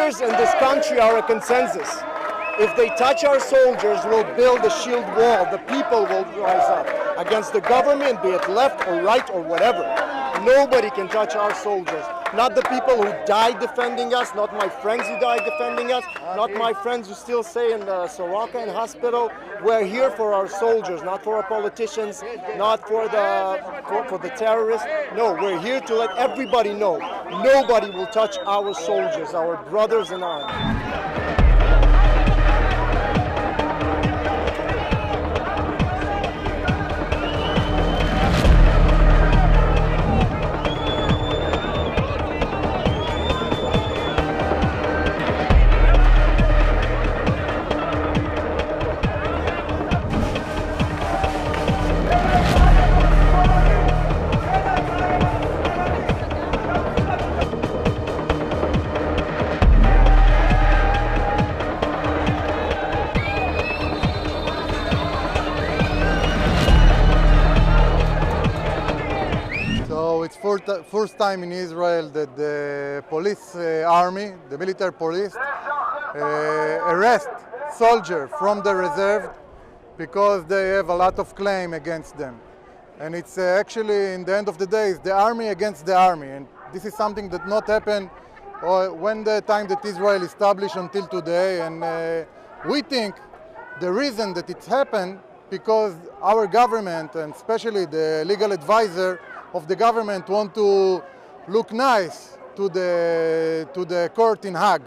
leaders in this country are a consensus. If they touch our soldiers, we'll build a shield wall. The people will rise up against the government, be it left or right or whatever. Nobody can touch our soldiers. Not the people who died defending us, not my friends who died defending us, not my friends who still stay in the Soroka and hospital. We're here for our soldiers, not for our politicians, not for the terrorists. No, we're here to let everybody know nobody will touch our soldiers, our brothers in arms. So it's first time in Israel that the police army, the military police, arrest soldiers from the reserve because they have a lot of claim against them. And it's actually, in the end of the day, it's the army against the army. And this is something that not happened when the time that Israel established until today. And we think the reason that it happened because our government, and especially the legal advisor of the government, want to look nice to the court in Hague.